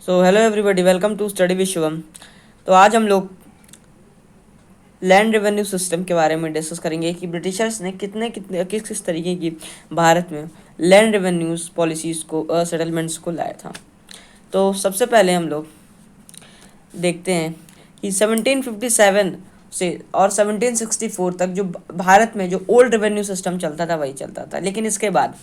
So hello everybody, welcome to study with Shivam. तो आज हम लोग लैंड रेवेन्यू सिस्टम के बारे में डिस्कस करेंगे कि ब्रिटिशर्स ने कितने कितने किस किस तरीके की भारत में लैंड रेवेन्यूज पॉलिसीज़ को सेटलमेंट्स को लाया था। तो सबसे पहले हम लोग देखते हैं कि 1757 से और 1764 तक जो भारत में जो ओल्ड रेवेन्यू सिस्टम चलता था वही चलता था। लेकिन इसके बाद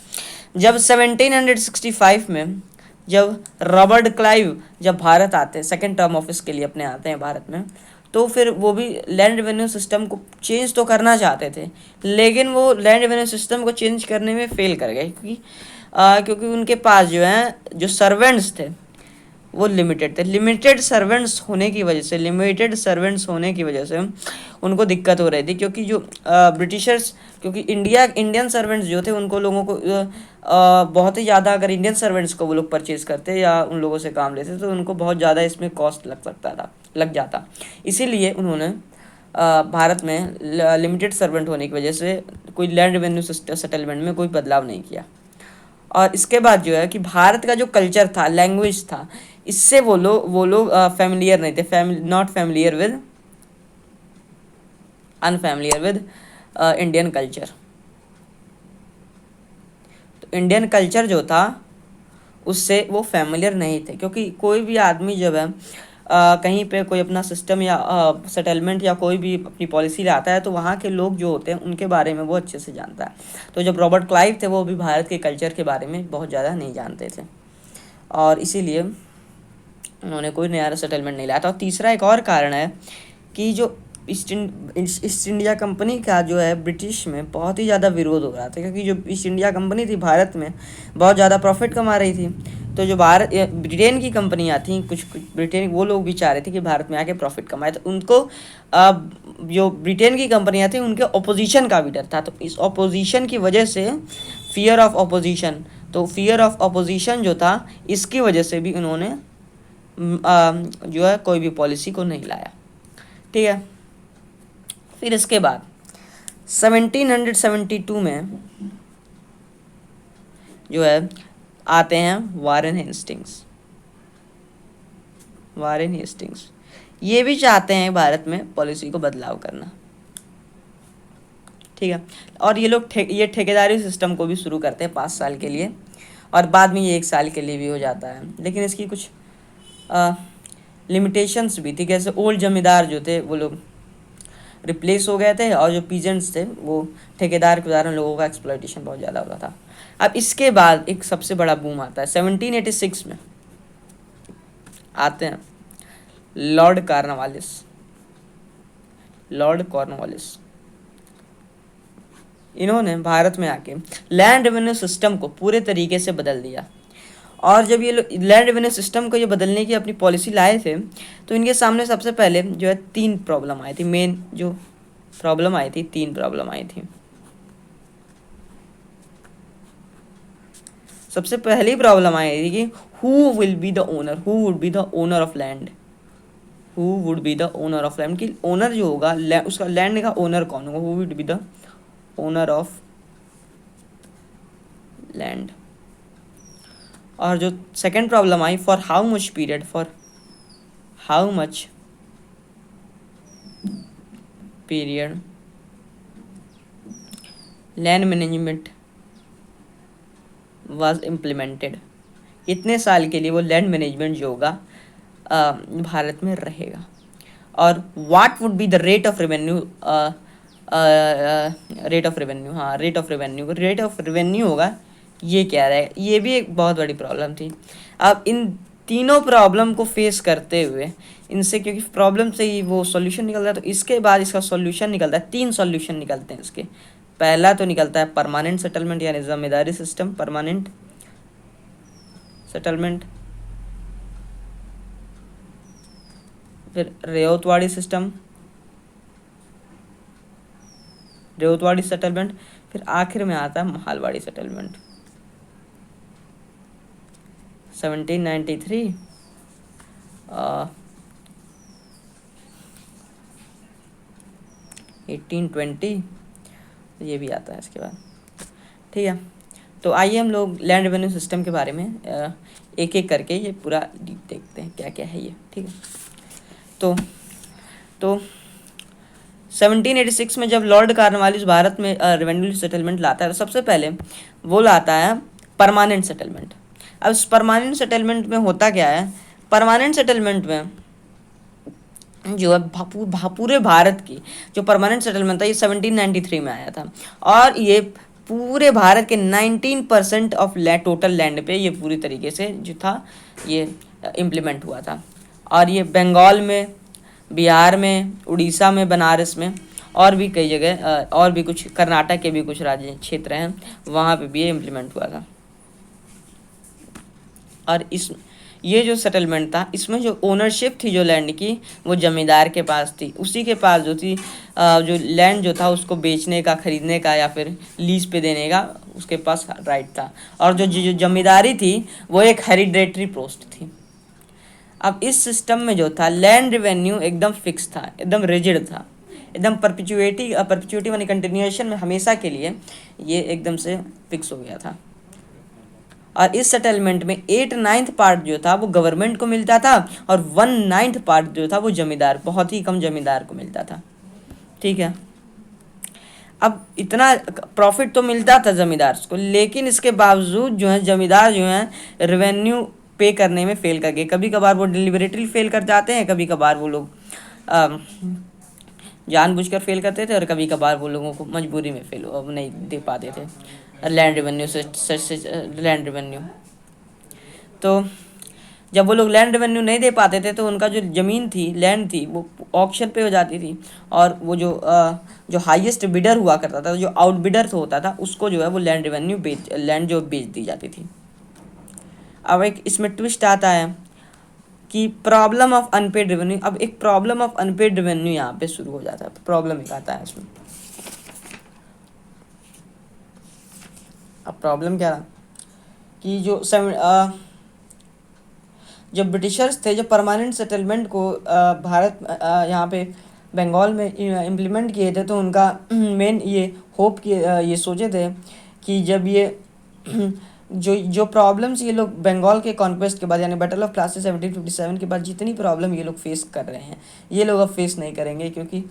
जब 1765 में जब रॉबर्ट क्लाइव जब भारत आते हैं सेकेंड टर्म ऑफिस के लिए अपने आते हैं भारत में, तो फिर वो भी लैंड रेवेन्यू सिस्टम को चेंज तो करना चाहते थे, लेकिन वो लैंड रेवेन्यू सिस्टम को चेंज करने में फेल कर गए क्योंकि उनके पास जो है जो सर्वेंट्स थे वो लिमिटेड थे। लिमिटेड सर्वेंट्स होने की वजह से उनको दिक्कत हो रही थी, क्योंकि जो ब्रिटिशर्स, क्योंकि इंडियन सर्वेंट्स जो थे उनको लोगों को बहुत ही ज़्यादा, अगर इंडियन सर्वेंट्स को वो लोग परचेज़ करते या उन लोगों से काम लेते तो उनको बहुत ज़्यादा इसमें कॉस्ट लग जाता। इसीलिए उन्होंने भारत में लिमिटेड सर्वेंट होने की वजह से कोई लैंड रेवेन्यू सेटलमेंट में कोई बदलाव नहीं किया। और इसके बाद जो है कि भारत का जो कल्चर था, लैंग्वेज था, इससे वो लोग फैमिलियर नहीं थे, not familiar with unfamiliar with Indian culture. तो इंडियन कल्चर जो था उससे वो फैमिलियर नहीं थे, क्योंकि कोई भी आदमी जब है कहीं पे कोई अपना सिस्टम या सेटलमेंट या कोई भी अपनी पॉलिसी लाता है तो वहाँ के लोग जो होते हैं उनके बारे में वो अच्छे से जानता है। तो जब रॉबर्ट क्लाइव थे वो भी भारत के कल्चर के बारे में बहुत ज़्यादा नहीं जानते थे, और इसीलिए उन्होंने कोई नया सेटलमेंट नहीं लाया था। और तीसरा एक और कारण है कि जो ईस्ट इंडिया कंपनी का जो है ब्रिटिश में बहुत ही ज़्यादा विरोध हो रहा था, क्योंकि जो ईस्ट इंडिया कंपनी थी भारत में बहुत ज़्यादा प्रॉफिट कमा रही थी। तो जो ब्रिटेन की कंपनियाँ थी, कुछ ब्रिटेन वो लोग भी चाह रहे थे कि भारत में आके प्रॉफिट कमाए, तो उनको जो ब्रिटेन की कंपनियाँ थी उनके अपोजिशन का भी डर था। तो इस अपोजिशन की वजह से फियर ऑफ अपोजिशन जो था, इसकी वजह से भी उन्होंने जो है कोई भी पॉलिसी को नहीं लाया। ठीक है। फिर इसके बाद 1772 में जो है आते हैं वारेन हेस्टिंग्स। ये भी चाहते हैं भारत में पॉलिसी को बदलाव करना। ठीक है। और ये लोग ये ठेकेदारी सिस्टम को भी शुरू करते हैं 5 साल के लिए, और बाद में ये 1 साल के लिए भी हो जाता है। लेकिन इसकी कुछ लिमिटेशंस भी थी, कैसे ओल्ड जमींदार जो थे वो लोग रिप्लेस हो गए थे, और जो पीजेंट्स थे वो ठेकेदार के द्वारा लोगों का एक्सप्लॉयटेशन बहुत ज़्यादा होता था। अब इसके बाद एक सबसे बड़ा बूम आता है 1786 में। आते हैं लॉर्ड कॉर्नवालिस। इन्होंने भारत में आके लैंड रेवेन्यू सिस्टम को पूरे तरीके से बदल दिया। और जब ये लैंड रेवेन्यू सिस्टम को ये बदलने की अपनी पॉलिसी लाए थे, तो इनके सामने सबसे पहले जो है 3 प्रॉब्लम आई थी। मेन जो प्रॉब्लम आई थी, 3 प्रॉब्लम आई थी। सबसे पहली प्रॉब्लम आई थी कि who would be the owner of land, कि ओनर जो होगा उसका लैंड का ओनर कौन होगा, who would be the owner of land. और जो second problem I, for how much period land management was implemented, इतने साल के लिए वो लैंड मैनेजमेंट जो होगा भारत में रहेगा। और what would be the rate of revenue होगा, ये क्या रहेगा। ये भी एक बहुत बड़ी प्रॉब्लम थी। अब इन तीनों प्रॉब्लम को फेस करते हुए इनसे, क्योंकि प्रॉब्लम से ही वो सॉल्यूशन निकलता है, तो इसके बाद इसका सॉल्यूशन निकलता है। 3 सॉल्यूशन निकलते हैं इसके। पहला तो निकलता है परमानेंट सेटलमेंट, यानी जमींदारी सिस्टम, परमानेंट सेटलमेंट। फिर रेवतवाड़ी सेटलमेंट। फिर आखिर में आता है महालवाड़ी सेटलमेंट। 1793 1820 ये भी आता है इसके बाद। ठीक है। तो आइए हम लोग लैंड रेवेन्यू सिस्टम के बारे में एक एक करके ये पूरा देखते हैं। क्या क्या है ये, ठीक है। तो 1786 में जब लॉर्ड कॉर्नवालिस भारत में रेवेन्यू सेटलमेंट लाता है तो सबसे पहले वो लाता है परमानेंट सेटलमेंट। अब इस परमानेंट सेटलमेंट में होता क्या है, परमानेंट सेटलमेंट में जो है पूरे भारत की जो परमानेंट सेटलमेंट था ये 1793 में आया था, और ये पूरे भारत के 19% ऑफ टोटल लैंड पे ये पूरी तरीके से जो था ये इम्प्लीमेंट हुआ था। और ये बंगाल में, बिहार में, उड़ीसा में, बनारस में, और भी कई जगह और भी कुछ कर्नाटक के भी कुछ राज्य क्षेत्र हैं वहाँ पे भी ये इम्प्लीमेंट हुआ था। और ये जो सेटलमेंट था इसमें जो ओनरशिप थी जो लैंड की वो जमींदार के पास थी, उसी के पास जो थी जो लैंड जो था उसको बेचने का, खरीदने का या फिर लीज पे देने का उसके पास राइट था। और जो जमींदारी थी वो एक हेरिडेटरी पोस्ट थी। अब इस सिस्टम में जो था लैंड रेवेन्यू एकदम फिक्स था, एकदम रिजिड था, एकदम परपिचुइटी मानी कंटिन्यूएशन में हमेशा के लिए ये एकदम से फिक्स हो गया था। और इस सेटलमेंट में 8/9 पार्ट जो था वो गवर्नमेंट को मिलता था और 1/9 पार्ट जो था वो जमींदार, बहुत ही कम जमींदार को मिलता था, ठीक है। अब इतना प्रॉफिट तो मिलता था जमींदार को, लेकिन इसके बावजूद जो है जमींदार जो है रेवेन्यू पे करने में फेल कर गए। कभी कभार वो डिलिबरेटली फेल कर जाते हैं, कभी कभार वो लोग जानबूझकर फेल करते थे, और कभी कभार वो लोगों को मजबूरी में फेल नहीं दे पाते थे लैंड रेवेन्यू से लैंड रेवेन्यू। तो जब वो लोग लैंड रेवेन्यू नहीं दे पाते थे तो उनका जो ज़मीन थी, लैंड थी, वो ऑक्शन पे हो जाती थी, और वो जो हाईएस्ट बिडर हुआ करता था, जो आउट बिडर होता था, उसको जो है वो लैंड रेवेन्यू लैंड जो बेच दी जाती थी। अब एक इसमें ट्विस्ट आता है कि प्रॉब्लम ऑफ अनपेड रेवेन्यू। अब एक प्रॉब्लम ऑफ अनपेड रेवेन्यू यहाँ पे शुरू हो जाता है, प्रॉब्लम एक आता है इसमें। अब प्रॉब्लम क्या था कि जो ब्रिटिशर्स थे, जो परमानेंट सेटलमेंट को भारत यहाँ पे बंगाल में इम्प्लीमेंट किए थे, तो उनका मेन ये होप कि ये सोचे थे कि जब ये जो प्रॉब्लम्स ये लोग बंगाल के कॉन्क्वेस्ट के बाद यानी बैटल ऑफ प्लासी 1757 के बाद जितनी प्रॉब्लम ये लोग फेस कर रहे हैं ये लोग अब फेस नहीं करेंगे, क्योंकि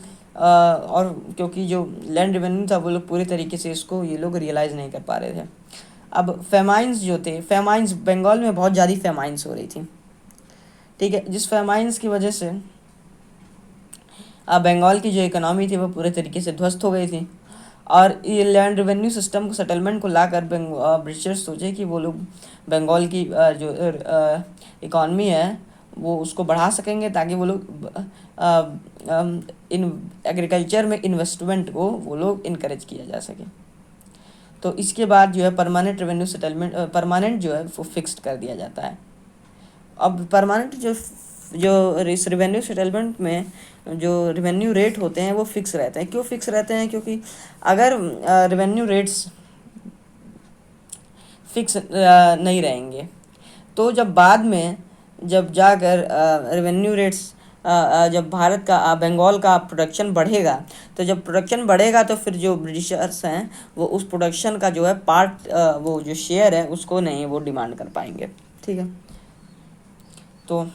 जो लैंड रेवेन्यू था वो लोग पूरे तरीके से इसको ये लोग रियलाइज़ नहीं कर पा रहे थे। अब फेमाइंस जो थे, फेमाइंस बंगाल में बहुत ज़्यादा फेमाइंस हो रही थी, ठीक है, जिस फेमाइंस की वजह से बंगाल की जो इकोनॉमी थी वो पूरे तरीके से ध्वस्त हो गई थी। और ये लैंड रेवेन्यू सिस्टम को, सेटलमेंट को लाकर ब्रिटिशर्स सोचे कि वो लोग बंगाल की जो इकॉनमी है वो उसको बढ़ा सकेंगे, ताकि वो लोग इन एग्रीकल्चर में इन्वेस्टमेंट को वो लोग इनकरेज किया जा सके। तो इसके बाद जो है परमानेंट रेवेन्यू सेटलमेंट, परमानेंट जो है वो फिक्स्ड कर दिया जाता है। अब परमानेंट जो इस रेवेन्यू सेटलमेंट में जो रेवेन्यू रेट होते हैं वो फिक्स रहते हैं। क्यों फिक्स रहते हैं? क्योंकि अगर रेवेन्यू रेट्स फिक्स नहीं रहेंगे तो जब बाद में जब जाकर रेवेन्यू रेट्स जब भारत का बंगाल का प्रोडक्शन बढ़ेगा, तो जब प्रोडक्शन बढ़ेगा तो फिर जो ब्रिटिशर्स हैं वो उस प्रोडक्शन का जो है पार्ट, वो जो शेयर है उसको नहीं वो डिमांड कर पाएंगे, ठीक है। तो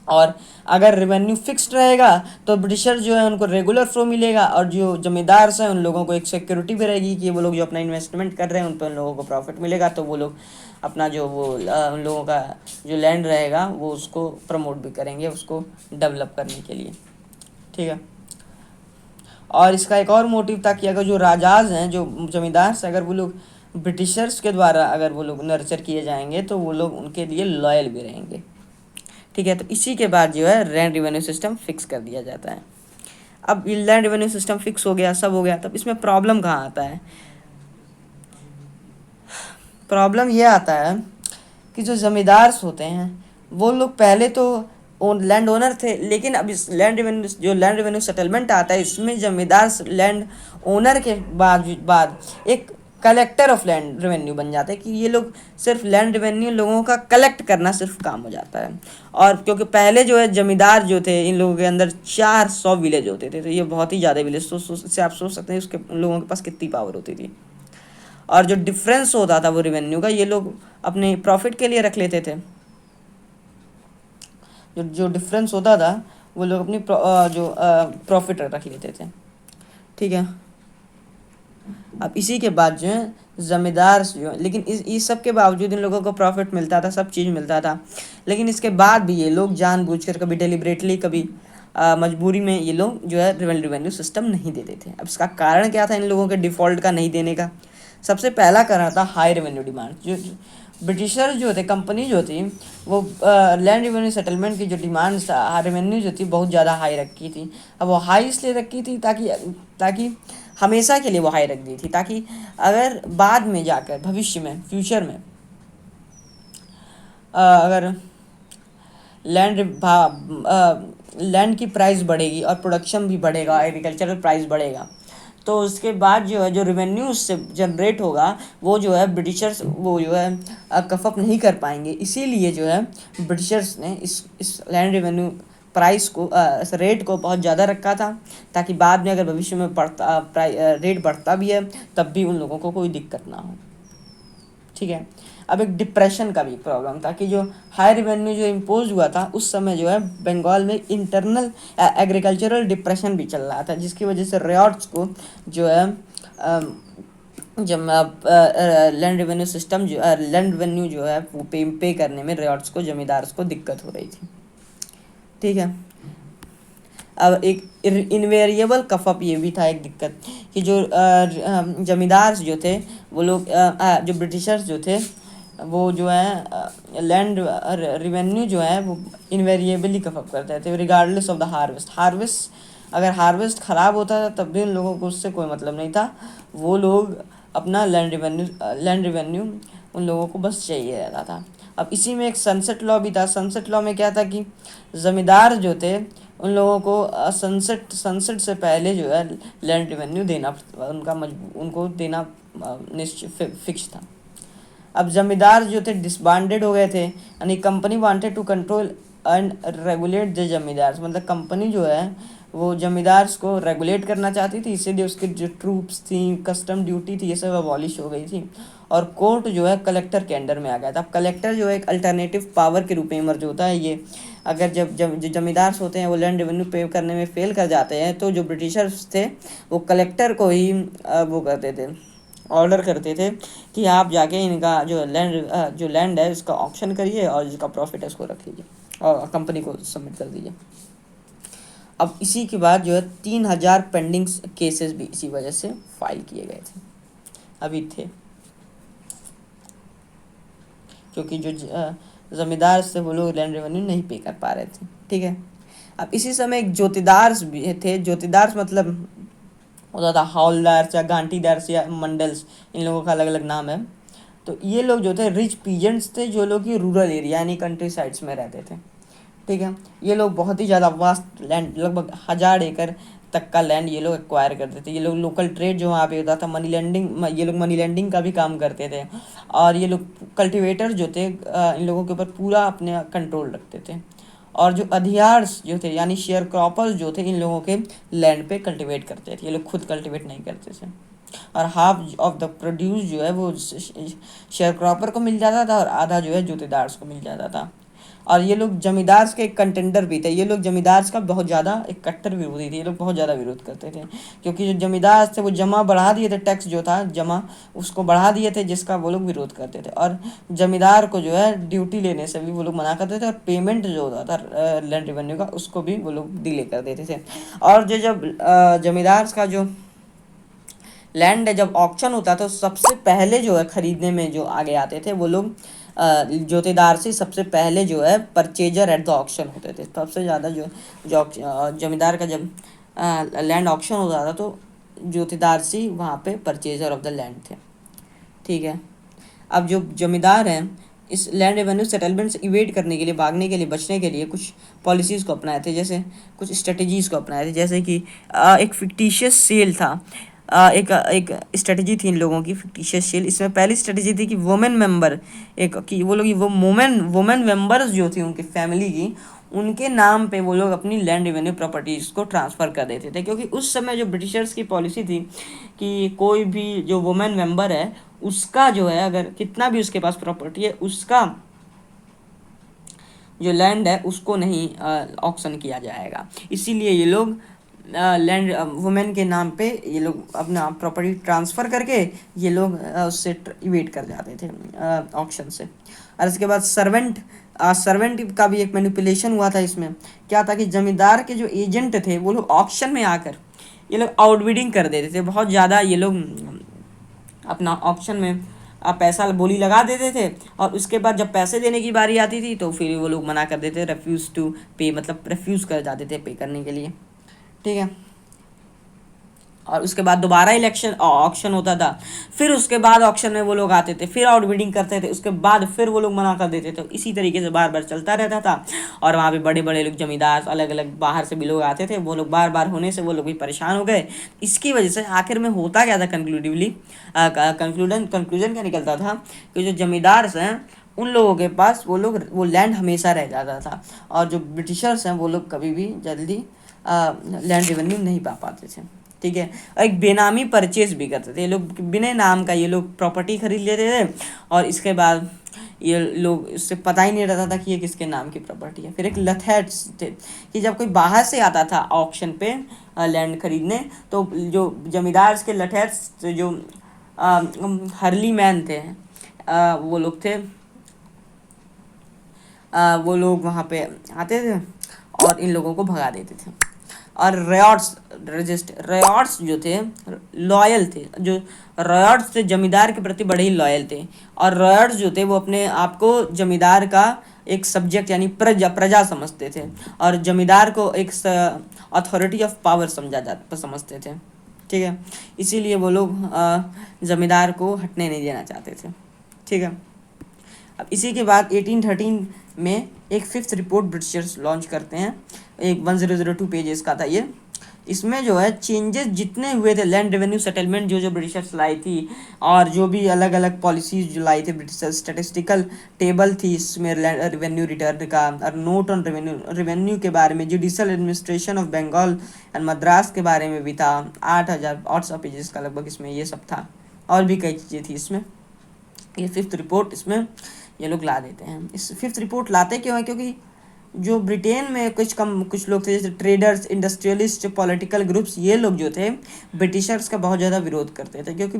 और अगर रेवेन्यू फिक्स्ड रहेगा तो ब्रिटिशर जो है उनको रेगुलर फ्लो मिलेगा, और जो जमींदार हैं उन लोगों को एक सिक्योरिटी भी रहेगी कि वो लोग जो अपना इन्वेस्टमेंट कर रहे हैं उन पर उन लोगों को प्रॉफिट मिलेगा, तो वो लोग अपना जो वो उन लोगों का जो लैंड रहेगा वो उसको प्रमोट भी करेंगे, उसको डेवलप करने के लिए, ठीक है। और इसका एक और मोटिव था कि अगर जो राजाज हैं, जो जमींदार से अगर वो लोग ब्रिटिशर्स के द्वारा अगर वो लोग नर्चर किए जाएंगे तो वो लोग उनके लिए लॉयल भी रहेंगे, ठीक है। तो इसी के बाद जो है लैंड रेवेन्यू सिस्टम फिक्स कर दिया जाता है। अब ये लैंड रेवेन्यू सिस्टम फिक्स हो गया, सब हो गया, तब इसमें प्रॉब्लम कहाँ आता है? प्रॉब्लम ये आता है कि जो ज़मींदार होते हैं वो लोग पहले तो लैंड ओनर थे, लेकिन अब इस लैंड रेवेन्यू सेटलमेंट आता है इसमें ज़मींदार लैंड ओनर के बाद एक कलेक्टर ऑफ लैंड रेवेन्यू बन जाता है, कि ये लोग सिर्फ लैंड रेवेन्यू लोगों का कलेक्ट करना सिर्फ काम हो जाता है। और क्योंकि पहले जो है जमींदार जो थे इन लोगों के अंदर 400 विलेज होते थे, तो ये बहुत ही ज़्यादा विलेज, तो इससे आप सोच सकते हैं उसके लोगों के पास कितनी पावर होती थी। और जो डिफरेंस होता था वो रेवेन्यू का ये लोग अपने प्रॉफिट के लिए रख लेते थे, जो जो डिफरेंस होता था वो लोग अपनी जो प्रॉफिट रख लेते थे। ठीक है। अब इसी के बाद जो है ज़मींदार जो, लेकिन इस सब के बावजूद इन लोगों को प्रॉफिट मिलता था, सब चीज़ मिलता था, लेकिन इसके बाद भी ये लोग जानबूझकर कभी डेलिबरेटली कभी मजबूरी में ये लोग जो है रेवेन्यू सिस्टम नहीं देते थे। अब इसका कारण क्या था इन लोगों के डिफ़ॉल्ट का नहीं देने का? सबसे पहला कारण था हाई रेवेन्यू डिमांड। जो ब्रिटिशर जो थे, कंपनी जो थी, वो लैंड रेवेन्यू सेटलमेंट की जो डिमांड रेवेन्यू जो थी बहुत ज़्यादा हाई रखी थी। अब वो हाई इसलिए रखी थी ताकि ताकि हमेशा के लिए वो हाई रख दी थी, ताकि अगर बाद में जाकर भविष्य में फ्यूचर में अगर लैंड लैंड की प्राइस बढ़ेगी और प्रोडक्शन भी बढ़ेगा, एग्रीकल्चरल प्राइस बढ़ेगा, तो उसके बाद जो है जो रेवेन्यू उससे जनरेट होगा वो जो है ब्रिटिशर्स वो जो है कफअप नहीं कर पाएंगे। इसीलिए जो है ब्रिटिशर्स ने इस लैंड रेवेन्यू प्राइस को इस रेट को बहुत ज़्यादा रखा था, ताकि बाद में अगर भविष्य में रेट बढ़ता भी है तब भी उन लोगों को कोई दिक्कत ना हो। ठीक है। अब एक डिप्रेशन का भी प्रॉब्लम था कि जो हाई रेवेन्यू जो इम्पोज हुआ था उस समय जो है बंगाल में इंटरनल एग्रीकल्चरल डिप्रेशन भी चल रहा था, जिसकी वजह से रियॉर्ट्स को जो है जब लैंड रेवेन्यू सिस्टम जो लैंड रेवेन्यू जो है वो पे करने में रियॉर्ट्स को, जमींदार्स को दिक्कत हो रही थी। ठीक है। अब एक इनवेरिएबल कफअप ये भी था एक दिक्कत कि जो जमींदार जो थे वो लोग जो ब्रिटिशर्स जो थे वो जो है लैंड रेवेन्यू जो है वो इनवेरिएबली कफअप करते थे रिगार्डलेस ऑफ द हार्वेस्ट। अगर हार्वेस्ट ख़राब होता था तब भी उन लोगों को उससे कोई मतलब नहीं था, वो लोग अपना लैंड रेवेन्यू उन लोगों को बस चाहिए रहता था। अब इसी में एक सनसेट लॉ भी था। सनसेट लॉ में क्या था कि ज़मींदार जो थे उन लोगों को सनसेट से पहले जो है लैंड रेवेन्यू देना उनको देना निश्चित फिक्स था। अब जमींदार जो थे डिसबांडेड हो गए थे, यानी company wanted to control and regulate the zamindar, मतलब कंपनी जो है वो जमींदार को रेगुलेट करना चाहती थी, इसीलिए उसकी जो ट्रूप्स थी, कस्टम ड्यूटी थी, ये सब अबॉलिश हो गई थी और कोर्ट जो है कलेक्टर के अंडर में आ गया था। अब कलेक्टर जो है एक अल्टरनेटिव पावर के रूप में इमर्ज होता है। ये अगर जब जो जमींदार होते हैं वो लैंड रेवेन्यू पे करने में फेल कर जाते हैं तो जो ब्रिटिशर्स थे वो कलेक्टर को ही वो करते थे, ऑर्डर करते थे कि आप जाके इनका जो लैंड है उसका ऑक्शन करिए और जिसका प्रॉफिट है उसको रख लीजिए और कंपनी को सबमिट कर दीजिए। अब इसी के बाद जो है 3000 पेंडिंग केसेस भी इसी वजह से फाइल किए गए थे अभी थे, क्योंकि जो ज़मींदार से वो लोग लैंड रेवेन्यू नहीं पे कर पा रहे थे। ठीक है। अब इसी समय एक ज्योतिदार्स भी थे। ज्योतिदार्स मतलब होता था हौलदार या गांटीदार या मंडल्स, इन लोगों का अलग अलग नाम है। तो ये लोग जो थे रिच पीजेंट्स थे जो लोग कि रूरल एरिया यानी कंट्री साइड्स में रहते थे। ठीक है। ये लोग बहुत ही ज़्यादा वास्ट लैंड, लगभग 1000 एकड़ तक का लैंड ये लोग एक्वायर करते थे। ये लोग लोकल ट्रेड जो वहाँ पे होता था, मनी लैंडिंग, ये लोग मनी लैंडिंग का भी काम करते थे और ये लोग कल्टिवेटर जो थे इन लोगों के ऊपर पूरा अपने कंट्रोल रखते थे। और जो अधियार्स जो थे यानी शेयर क्रॉपर्स जो थे इन लोगों के लैंड पे कल्टिवेट करते थे, ये लोग खुद कल्टिवेट नहीं करते थे। और हाफ ऑफ द प्रोड्यूस जो है वो शेयर क्रॉपर को मिल जाता था और आधा जो है ज्योतिदार्स को मिल जाता था। और ये लोग जमींदार के एक कंटेंडर भी थे। ये लोग जमींदार का बहुत ज़्यादा एक कट्टर विरोधी थे। ये लोग बहुत ज़्यादा विरोध करते थे क्योंकि जो जमींदार थे वो जमा बढ़ा दिए थे, टैक्स जो था जमा उसको बढ़ा दिए थे, जिसका वो लोग विरोध करते थे। और जमींदार को जो है ड्यूटी लेने से भी वो लोग मना करते थे और पेमेंट जो होता था लैंड रेवेन्यू का उसको भी वो लोग डिले कर देते थे। और जो जब जमींदार का जो लैंड जब ऑक्शन होता तो सबसे पहले जो है खरीदने में जो आगे आते थे वो लोग ज्योतिदार से सबसे पहले जो है परचेजर एट द ऑक्शन होते थे। सबसे ज़्यादा जो जमींदार का जब लैंड ऑक्शन होता था तो ज्योतिदार से वहाँ पे परचेजर ऑफ द लैंड थे। ठीक है। अब जो जमींदार हैं इस लैंड रेवेन्यू सेटलमेंट से इवेट करने के लिए, भागने के लिए, बचने के लिए कुछ पॉलिसीज़ को अपनाए थे, जैसे कुछ स्ट्रेटजीज़ को अपनाए थे। जैसे कि एक फिक्टिशियस सेल था, एक स्ट्रेटजी थी इन लोगों की फिक्टिशियस सेल। इसमें पहली स्ट्रेटजी थी कि वुमेन मेंबर कि वो लोग वो वुमेन मेंबर्स जो थी उनकी फैमिली की, उनके नाम पे वो लोग अपनी लैंड रेवेन्यू प्रॉपर्टीज़ को ट्रांसफ़र कर देते थे। क्योंकि उस समय जो ब्रिटिशर्स की पॉलिसी थी कि कोई भी जो वुमेन मेंबर है उसका जो है अगर कितना भी उसके पास प्रॉपर्टी है जो लैंड है उसको नहीं ऑक्शन किया जाएगा। इसीलिए ये लोग लैंड वुमेन के नाम पे ये लोग अपना प्रॉपर्टी ट्रांसफ़र करके ये लोग उससे इवेट कर जाते थे ऑक्शन से। और इसके बाद सर्वेंट का भी एक मैनिपुलेशन हुआ था इसमें। क्या था कि जमींदार के जो एजेंट थे वो लोग ऑक्शन में आकर ये लोग आउटबिडिंग कर देते थे बहुत ज़्यादा। ये लोग अपना ऑक्शन में पैसा बोली लगा देते थे, और उसके बाद जब पैसे देने की बारी आती थी तो फिर वो लोग मना कर देते, रेफ्यूज़ टू पे, मतलब रेफ्यूज़ कर जाते थे पे करने के लिए। ठीक है। और उसके बाद दोबारा इलेक्शन ऑक्शन होता था, फिर उसके बाद ऑक्शन में वो लोग आते थे, फिर आउटबिडिंग करते थे, उसके बाद फिर वो लोग मना कर देते थे। इसी तरीके से बार बार चलता रहता था। और वहाँ पे बड़े बड़े लोग जमींदार अलग अलग बाहर से भी लोग आते थे, वो लोग बार बार होने से वो लोग भी परेशान हो गए। इसकी वजह से आखिर में होता क्या था, कंक्लूजन क्या निकलता था कि जो जमींदार हैं उन लोगों के पास वो लैंड हमेशा रह जाता था, और जो ब्रिटिशर्स हैं वो लोग कभी भी जल्दी लैंड रेवेन्यू नहीं पा पाते थे। ठीक है। और एक बेनामी परचेज भी करते थे ये लोग, बिना नाम का ये लोग प्रॉपर्टी खरीद लेते थे, और इसके बाद ये लोग, इससे पता ही नहीं रहता था कि ये किसके नाम की प्रॉपर्टी है। फिर एक लथेट्स थे कि जब कोई बाहर से आता था ऑक्शन पे लैंड खरीदने, तो जो जमींदार के लथेट्स जो हर्ली मैन थे, वो लोग थे, वो लोग वहाँ पे आते थे और इन लोगों को भगा देते थे। और रॉयट्स जो थे लॉयल थे, जो रॉयट्स थे जमींदार के प्रति बड़े ही लॉयल थे। और रॉयट्स जो थे वो अपने आप को जमींदार का एक सब्जेक्ट यानी प्रजा समझते थे, और जमींदार को एक अथॉरिटी ऑफ पावर समझते थे। ठीक है। इसीलिए वो लोग जमींदार को हटने नहीं देना चाहते थे। ठीक है। अब इसी के बाद 1813 में एक फिफ्थ रिपोर्ट ब्रिटिशर्स लॉन्च करते हैं, एक 1002 पेजेस का था ये। इसमें जो है चेंजेस जितने हुए थे, लैंड रेवेन्यू सेटलमेंट जो ब्रिटिशर्स लाई थी, और जो भी अलग अलग पॉलिसीज जो लाई थी ब्रिटिशर्स, स्टैटिस्टिकल टेबल थी इसमें लैंड रेवेन्यू रिटर्न का, और नोट ऑन रेवेन्यू के बारे में, judicial administration of Bengal and Madras के बारे में भी था। 8,800 पेजेस का लगभग इसमें ये सब था, और भी कई चीज़ें थी इसमें। ये फिफ्थ रिपोर्ट इसमें ये लोग ला देते हैं। इस फिफ्थ रिपोर्ट लाते क्यों हैं, क्योंकि जो ब्रिटेन में कुछ लोग थे, जैसे ट्रेडर्स, इंडस्ट्रियलिस्ट, पॉलिटिकल ग्रुप्स, ये लोग जो थे ब्रिटिशर्स का बहुत ज़्यादा विरोध करते थे, क्योंकि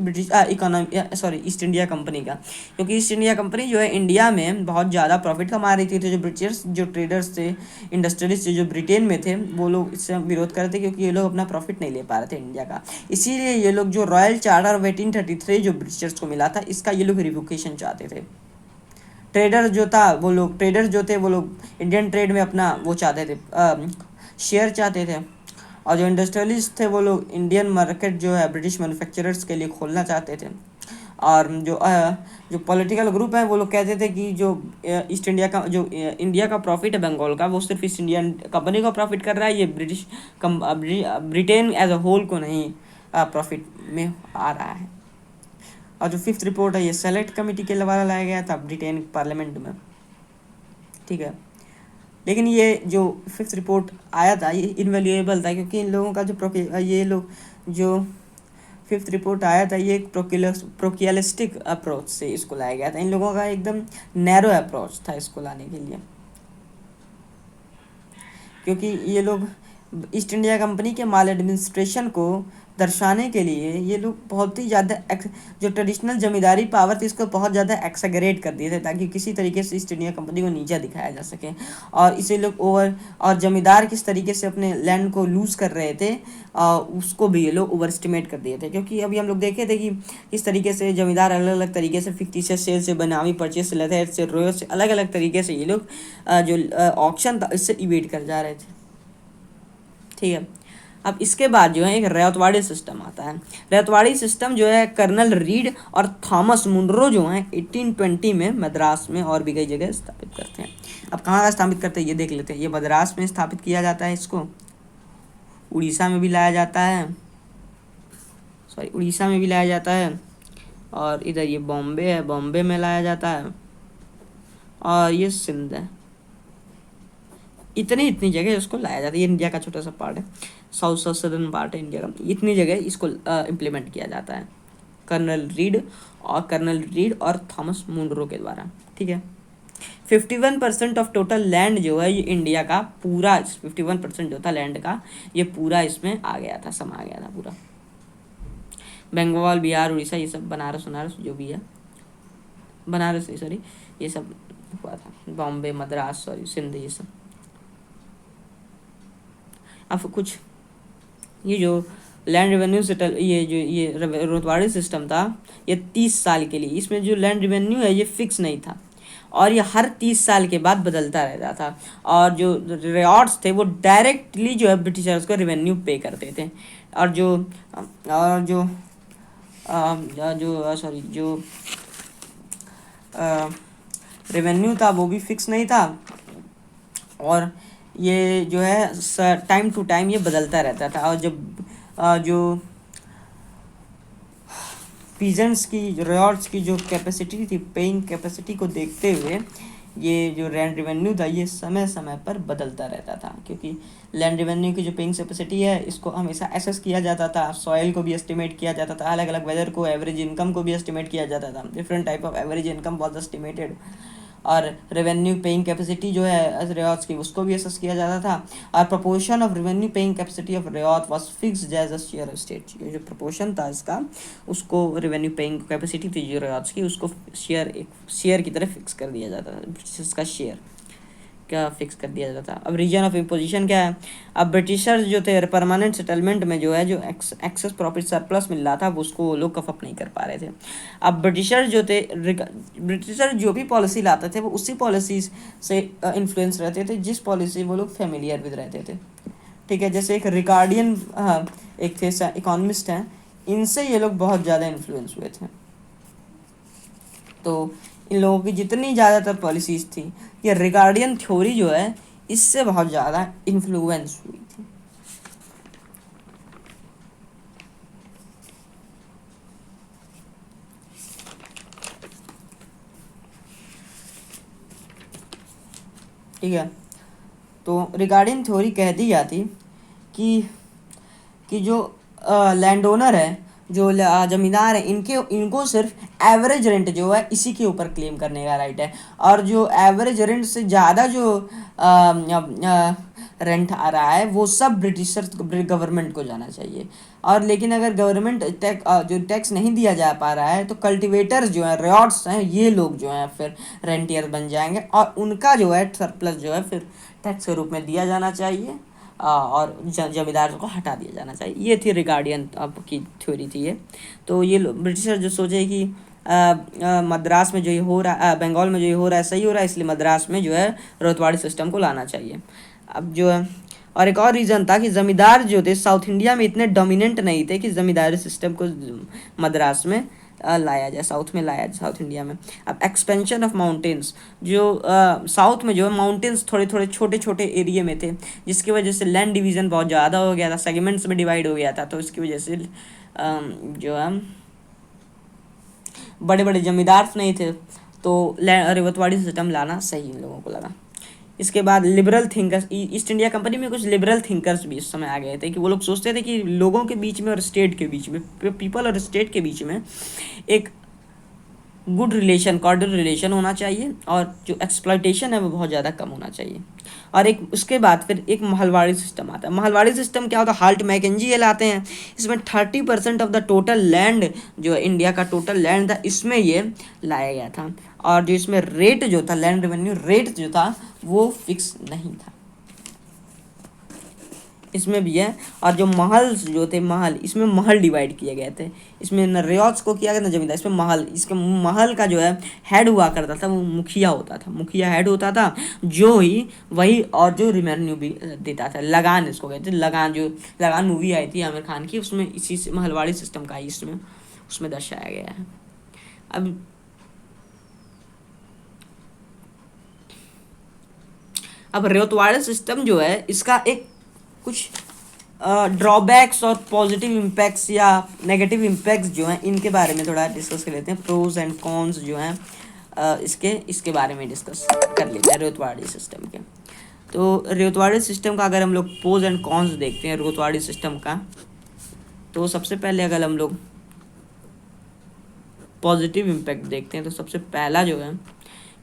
ईस्ट इंडिया कंपनी का, क्योंकि ईस्ट इंडिया कंपनी जो है इंडिया में बहुत ज़्यादा प्रॉफिट कमा रही थी। तो जो ब्रिटिशर्स, जो ट्रेडर्स थे, इंडस्ट्रियलिस्ट जो ब्रिटेन में थे, वो लोग इससे विरोध कर रहे थे, क्योंकि ये लोग अपना प्रॉफिट नहीं ले पा रहे थे इंडिया का। इसीलिए ये लोग जो रॉयल चार्टर ऑफ 1833 जो ब्रिटिशर्स को मिला था, इसका ये लोग रिवोकेशन चाहते थे। ट्रेडर जो थे वो लोग इंडियन ट्रेड में अपना वो चाहते थे, शेयर चाहते थे। और जो इंडस्ट्रियलिस्ट थे वो लोग इंडियन मार्केट जो है ब्रिटिश मैन्युफैक्चरर्स के लिए खोलना चाहते थे। और जो पॉलिटिकल ग्रुप है वो लोग कहते थे कि जो ईस्ट इंडिया का, जो इंडिया का प्रॉफिट है बंगाल का, वो सिर्फ ईस्ट इंडियन कंपनी को प्रॉफिट कर रहा है, ये ब्रिटेन एज अ होल को नहीं प्रॉफिट में आ रहा है। और जो फिफ्थ रिपोर्ट है ये सेलेक्ट कमेटी के द्वारा लाया गया था ब्रिटेन पार्लियामेंट में। ठीक है। लेकिन ये जो फिफ्थ रिपोर्ट आया था ये इनवैल्यूएबल था, क्योंकि इन लोगों का जो फिफ्थ रिपोर्ट आया था ये एक प्रोकियलिस्टिक अप्रोच से इसको लाया गया था। इन लोगों का एकदम नैरो अप्रोच था इसको लाने के लिए, क्योंकि ये लोग ईस्ट इंडिया कंपनी के माल एडमिनिस्ट्रेशन को दर्शाने के लिए ये लोग बहुत ही ज़्यादा जो ट्रेडिशनल जमींदारी पावर थी इसको बहुत ज़्यादा एक्सैगरेट कर दिए थे, ताकि किसी तरीके से ईस्ट इंडिया कंपनी को नीचा दिखाया जा सके। और इसे लोग और जमींदार किस तरीके से अपने लैंड को लूज़ कर रहे थे, उसको भी ये लोग ओवर एस्टिमेट कर दिए थे। क्योंकि अभी हम लोग देखे थे कि किस तरीके से जमींदार अलग अलग तरीके से फिक्टिशियस सेल से, बनामी परचेज से, लथेट से, रोयल से, अलग अलग तरीके से ये लोग जो ऑक्शन था इससे इवेट कर जा रहे थे। ठीक है। अब इसके बाद जो है एक रैयतवाड़ी सिस्टम आता है। रैयतवाड़ी सिस्टम जो है कर्नल रीड और थॉमस मुनरो जो हैं 1820 में मद्रास में और भी कई जगह स्थापित करते हैं। अब कहाँ का स्थापित करते हैं ये देख लेते हैं। ये मद्रास में स्थापित किया जाता है, इसको उड़ीसा में भी लाया जाता है, उड़ीसा में भी लाया जाता है, और इधर ये बॉम्बे है, बॉम्बे में लाया जाता है, और ये सिंध है। इतनी जगह इसको लाया जाता है। ये इंडिया का छोटा सा पार्ट है, साउथ सदर्न पार्ट है इंडिया का। इतनी जगह इसको इम्प्लीमेंट किया जाता है कर्नल रीड और थॉमस मुनरो के द्वारा। ठीक है। 51% ऑफ टोटल लैंड जो है ये इंडिया का पूरा, 51% जो था लैंड का ये पूरा इसमें आ गया था, समा गया था पूरा। बंगाल, बिहार, उड़ीसा, ये सब, बनारस बनारस जो भी है, बनारस सॉरी, ये सब हुआ था, बॉम्बे, मद्रास, सॉरी, सिंध, ये सब। अब कुछ ये जो लैंड रेवेन्यू सेटल, ये जो ये रोतवाड़ी सिस्टम था ये 30 साल के लिए, इसमें जो लैंड रेवेन्यू है ये फिक्स नहीं था और ये हर 30 साल के बाद बदलता रहता था। और जो रियॉर्ड्स थे वो डायरेक्टली जो है ब्रिटिशर्स को रेवेन्यू पे करते थे। और जो सॉरी जो रेवेन्यू था वो भी फिक्स नहीं था और ये जो है टाइम टू टाइम ये बदलता रहता था। और जब जो पीजेंट्स की, रियॉर्ड्स की जो कैपेसिटी थी, पेइंग कैपेसिटी को देखते हुए ये जो लैंड रेवेन्यू था ये समय समय पर बदलता रहता था, क्योंकि लैंड रेवेन्यू की जो पेइंग कैपेसिटी है इसको हमेशा एसेस किया जाता था, सॉइल को भी एस्टिमेट किया जाता था, अलग अलग वेदर को, एवरेज इनकम को भी एस्टिमेट किया जाता था, different type of average income was estimated. और रेवेन्यू पेइंग कैपेसिटी जो है रियाज की उसको भी असेस किया जाता था। और proportion of revenue paying capacity of ryots was fixed as a share of state, ये जो प्रोपोर्शन था इसका, उसको रेवेन्यू पेइंग कैपेसिटी थी जो रियाज की, उसको शेयर की तरह फिक्स कर दिया जाता था, इसका शेयर क्या फिक्स कर दिया जाता था। अब रीजन ऑफ इम्पोजिशन क्या है? अब ब्रिटिशर्स जो थे परमानेंट सेटलमेंट में जो है जो एक्सेस प्रॉफिट सरप्लस मिल रहा था वो उसको लोग कफ अप नहीं कर पा रहे थे। अब ब्रिटिशर जो भी पॉलिसी लाते थे वो उसी पॉलिसी से इन्फ्लुएंस रहते थे जिस पॉलिसी वो लोग फेमिलियर विद रहते थे। ठीक है, जैसे एक रिकार्डियन एक थे इकोनॉमिस्ट हैं, इनसे ये लोग बहुत ज़्यादा इन्फ्लुएंस हुए थे। तो इन लोगों की जितनी ज़्यादातर पॉलिसीज़ थी ये रिगार्डियन थ्योरी जो है इससे बहुत ज़्यादा इन्फ्लुएंस हुई थी। ठीक है, तो रिगार्डियन थ्योरी कह दी जाती कि जो लैंड ओनर है, जो ज़मींदार है, इनको सिर्फ एवरेज रेंट जो है इसी के ऊपर क्लेम करने का राइट है। और जो एवरेज रेंट से ज़्यादा जो रेंट आ रहा है वो सब ब्रिटिशर्स गवर्नमेंट को जाना चाहिए। और लेकिन अगर गवर्नमेंट जो टैक्स नहीं दिया जा पा रहा है तो कल्टिवेटर्स जो हैं, रियॉर्ड्स हैं, ये लोग जो हैं फिर रेंटियर बन जाएंगे और उनका जो है सरप्लस जो है फिर टैक्स के रूप में दिया जाना चाहिए और जमींदार को हटा दिया जाना चाहिए। ये थी रिगार्डियन की थ्योरी थी ये। तो ये ब्रिटिशर जो सोचे कि मद्रास में जो ये हो रहा है, बंगाल में जो ये हो रहा है सही हो रहा है, इसलिए मद्रास में जो है रोतवाड़ी सिस्टम को लाना चाहिए। अब जो है और एक और रीज़न था कि ज़मींदार जो थे साउथ इंडिया में इतने डोमिनेंट नहीं थे कि ज़मींदारी सिस्टम को मद्रास में लाया जाए, साउथ में लाया जाए, साउथ इंडिया में। अब एक्सपेंशन ऑफ माउंटेन्स, जो साउथ में जो है माउंटेन्स थोड़े थोड़े छोटे छोटे एरिया में थे, जिसकी वजह से लैंड डिवीज़न बहुत ज़्यादा हो गया था, सेगमेंट्स में डिवाइड हो गया था, तो इसकी वजह से जो है बड़े बड़े जमींदार नहीं थे, तो रेवतवाड़ी सिस्टम लाना सही इन लोगों को लगा। इसके बाद liberal thinkers, east India company में कुछ लिबरल थिंकर्स भी इस समय आ गए थे कि वो लोग सोचते थे कि लोगों के बीच में और स्टेट के बीच में, पीपल और स्टेट के बीच में एक गुड रिलेशन, कॉर्डियल रिलेशन होना चाहिए और जो एक्सप्लॉइटेशन है वो बहुत ज़्यादा कम होना चाहिए। और एक उसके बाद फिर एक महलवाड़ी सिस्टम आता है। महलवाड़ी सिस्टम क्या होता है? हाल्ट मैकेंजी ये लाते हैं, इसमें 30% ऑफ द टोटल लैंड जो इंडिया का टोटल लैंड था इसमें ये लाया गया था। और जो इसमें रेट जो था, लैंड रेवेन्यू रेट जो था वो फिक्स नहीं था, इसमें भी है। और जो महल जो थे, महल, इसमें महल डिवाइड किए गए थे, इसमें न रियाज को किया गया न जमींदार, इसमें महल, इसके महल का जो है हेड हुआ करता था वो मुखिया होता था, मुखिया हेड होता था जो ही वही, और जो रेवेन्यू भी देता था। लगान इसको कहते थे, लगान, जो लगान मूवी आई थी आमिर खान की, उसमें इसी से महलवाड़ी सिस्टम का ही इसमें उसमें दर्शाया गया है। अब रेवतवाड़ी सिस्टम जो है इसका एक कुछ ड्रॉबैक्स और पॉजिटिव इम्पैक्ट्स या नेगेटिव इम्पैक्ट्स जो हैं इनके बारे में थोड़ा डिस्कस कर लेते हैं। प्रोज एंड कॉन्स जो हैं इसके बारे में डिस्कस कर लेते हैं रेवतवाड़ी सिस्टम के। तो रेवतवाड़ी सिस्टम का अगर हम लोग प्रोज एंड कॉन्स देखते हैं रेवतवाड़ी सिस्टम का, तो सबसे पहले अगर हम लोग पॉजिटिव इम्पैक्ट देखते हैं तो सबसे पहला जो है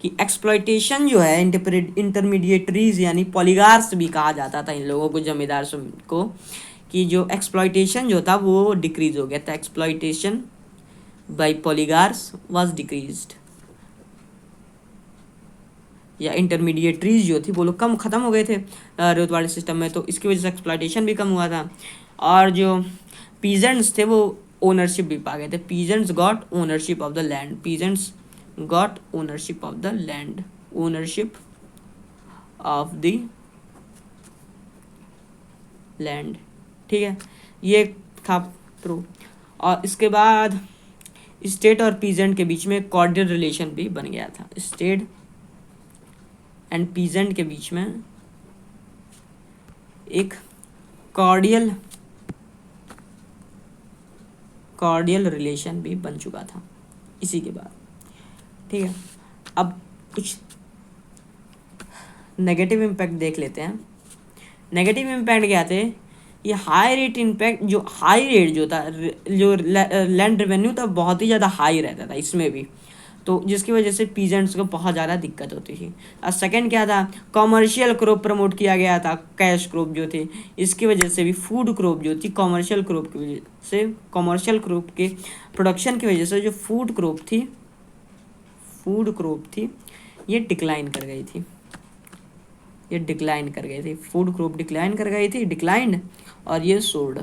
कि एक्सप्लॉइटेशन जो है, इंटरमीडिएटरीज यानी पॉलीगार्स भी कहा जाता था इन लोगों को, जमींदार को, कि जो एक्सप्लॉइटेशन जो था वो डिक्रीज हो गया था। एक्सप्लॉइटेशन बाय पॉलीगार्स वाज डिक्रीज्ड, या इंटरमीडिएटरीज जो थी वो लोग कम ख़त्म हो गए थे रेतवाड़ी सिस्टम में, तो इसकी वजह से एक्सप्लॉइटेशन भी कम हुआ था। और जो पीजेंट्स थे वो ओनरशिप भी पा गए थे। Peasants got ownership of the land, peasants got ownership of the land, ownership of the land, ठीक है, ये था प्रूफ। और इसके बाद स्टेट और पीजेंट के बीच में कॉर्डियल रिलेशन भी बन गया था। स्टेट एंड पीजेंट के बीच में एक कॉर्डियल रिलेशन भी बन चुका था इसी के बाद, ठीक है। अब कुछ नेगेटिव इम्पैक्ट देख लेते हैं। नेगेटिव इम्पैक्ट क्या थे? ये हाई रेट इम्पैक्ट, जो हाई रेट जो था, जो लैंड रेवेन्यू था बहुत ही ज़्यादा हाई रहता था इसमें भी, तो जिसकी वजह से पीजेंट्स को बहुत ज़्यादा दिक्कत होती थी। और सेकेंड क्या था? कॉमर्शियल क्रॉप प्रमोट किया गया था, कैश क्रॉप जो थे, इसकी वजह से भी फूड क्रॉप जो थी, कॉमर्शियल क्रॉप की वजह से, कॉमर्शियल क्रॉप के प्रोडक्शन की वजह से जो फूड क्रॉप थी ये डिक्लाइन कर गई थी, फूड क्रॉप डिक्लाइन कर गई थी, डिक्लाइंड, और ये सोल्ड,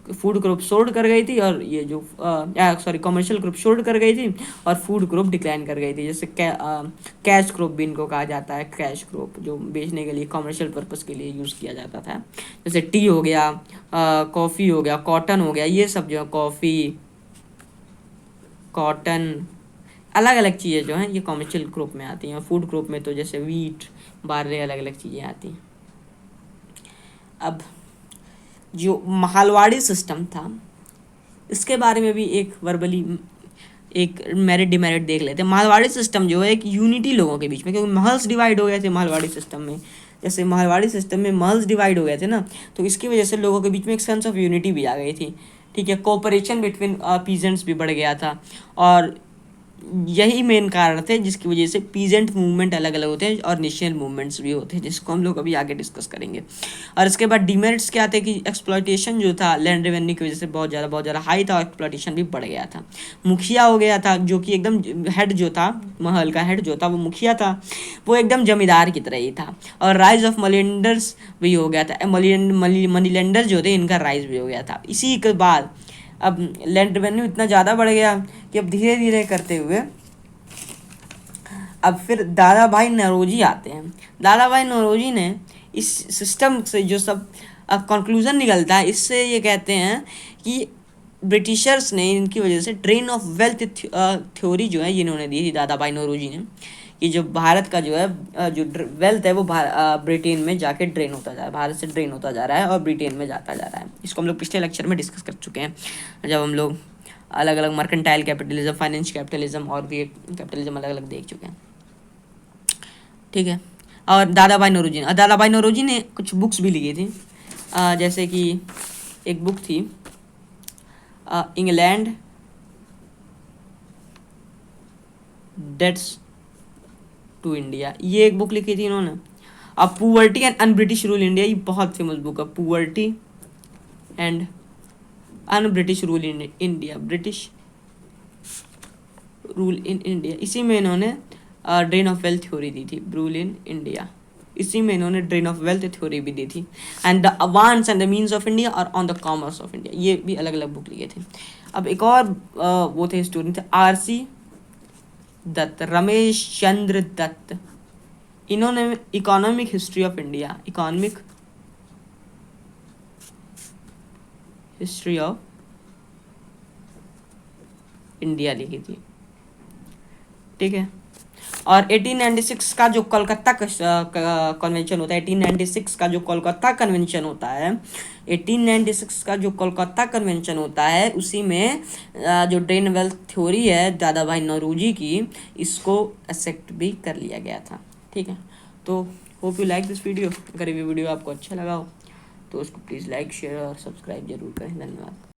फूड क्रॉप सोल्ड कर गई थी, और ये जो कॉमर्शियल क्रॉप सोल्ड कर गई थी, और फूड क्रॉप डिक्लाइन कर गई थी। जैसे कैश क्रॉप भी इनको कहा जाता है, कैश क्रॉप, जो बेचने के लिए कॉमर्शियल पर्पस के लिए यूज़ किया जाता था। जैसे टी हो गया, कॉफ़ी हो गया, कॉटन हो गया, ये सब जो है, कॉफ़ी, कॉटन, अलग अलग चीज़ें जो हैं ये कॉमर्शियल क्रॉप में आती हैं। फूड क्रॉप में तो जैसे वीट, बार्ले, अलग अलग चीज़ें आती हैं। अब जो मालवाड़ी सिस्टम था, इसके बारे में भी एक वर्बली एक मेरिट डिमेरिट देख लेते हैं। मालवाड़ी सिस्टम जो है एक यूनिटी लोगों के बीच में, क्योंकि महल्स डिवाइड हो गए थे मालवाड़ी सिस्टम में, जैसे मालवाड़ी सिस्टम में महल्स डिवाइड हो गए थे ना, तो इसकी वजह से लोगों के बीच में एक सेंस ऑफ यूनिटी भी आ गई थी, ठीक है। कोऑपरेशन बिटवीन पीजेंट्स भी बढ़ गया था, और यही मेन कारण थे जिसकी वजह से पीजेंट मूवमेंट अलग अलग होते हैं और नेशनल मूवमेंट्स भी होते हैं, जिसको हम लोग अभी आगे डिस्कस करेंगे। और इसके बाद डिमेरिट्स क्या थे कि एक्सप्लॉइटेशन जो था लैंड रेवेन्यू की वजह से बहुत ज़्यादा हाई था, और एक्सप्लॉइटेशन भी बढ़ गया था। मुखिया हो गया था, जो कि एकदम हेड जो था, महल का हेड जो था वो मुखिया था, वो एकदम जमींदार की तरह ही था। और राइज ऑफ मनी लेंडर्स भी हो गया था, मनी लेंडर जो थे इनका राइज भी हो गया था। इसी के बाद अब लैंड रेवेन्यू इतना ज़्यादा बढ़ गया कि अब धीरे धीरे करते हुए अब फिर दादा भाई नौरोजी आते हैं। दादा भाई नौरोजी ने इस सिस्टम से जो सब कंक्लूजन निकलता है, इससे ये कहते हैं कि ब्रिटिशर्स ने इनकी वजह से ड्रेन ऑफ वेल्थ थ्योरी जो है इन्होंने दी थी दादा भाई नौरोजी ने, कि जो भारत का जो है जो वेल्थ है वो ब्रिटेन में जाके ड्रेन होता जा रहा है, भारत से ड्रेन होता जा रहा है और ब्रिटेन में जाता जा रहा है। इसको हम लोग पिछले लेक्चर में डिस्कस कर चुके हैं, जब हम लोग अलग अलग मर्केंटाइल कैपिटलिज्म, फाइनेंशियल कैपिटलिज्म और भी कैपिटलिज्म अलग अलग देख चुके हैं, ठीक है। और दादा भाई नौरोजी ने कुछ बुक्स भी लिखी थी, जैसे कि एक बुक थी इंग्लैंड डेट्स टू इंडिया, ये एक बुक लिखी थी इन्होंने। अब poverty and un British rule India, ये बहुत फेमस बुक है, poverty and un British rule in India, British rule in India, इसी में इन्होंने ड्रेन ऑफ वेल्थ थ्योरी दी थी, रूल इन इंडिया, इसी में इन्होंने ड्रेन ऑफ वेल्थ थ्योरी भी दी थी। And the wants and the means of India और on the commerce of India, ये भी अलग अलग बुक लिखे थे। अब एक और वो थे स्टूडेंट थे R.C. दत्त, रमेश चंद्र दत्त, इन्होंने economic history of India, economic history of India लिखी थी, ठीक है। और 1896 का जो कोलकाता कन्वेंशन होता है, 1896 का जो कोलकाता कन्वेंशन होता है, 1896 का जो कोलकाता कन्वेंशन होता है, उसी में जो ड्रेन वेल्थ थ्योरी है दादा भाई नौरोजी की, इसको एक्सेप्ट भी कर लिया गया था, ठीक है। तो hope you like this video. अगर ये वीडियो आपको अच्छा लगा हो तो उसको प्लीज़ लाइक, शेयर और सब्सक्राइब जरूर करें। धन्यवाद।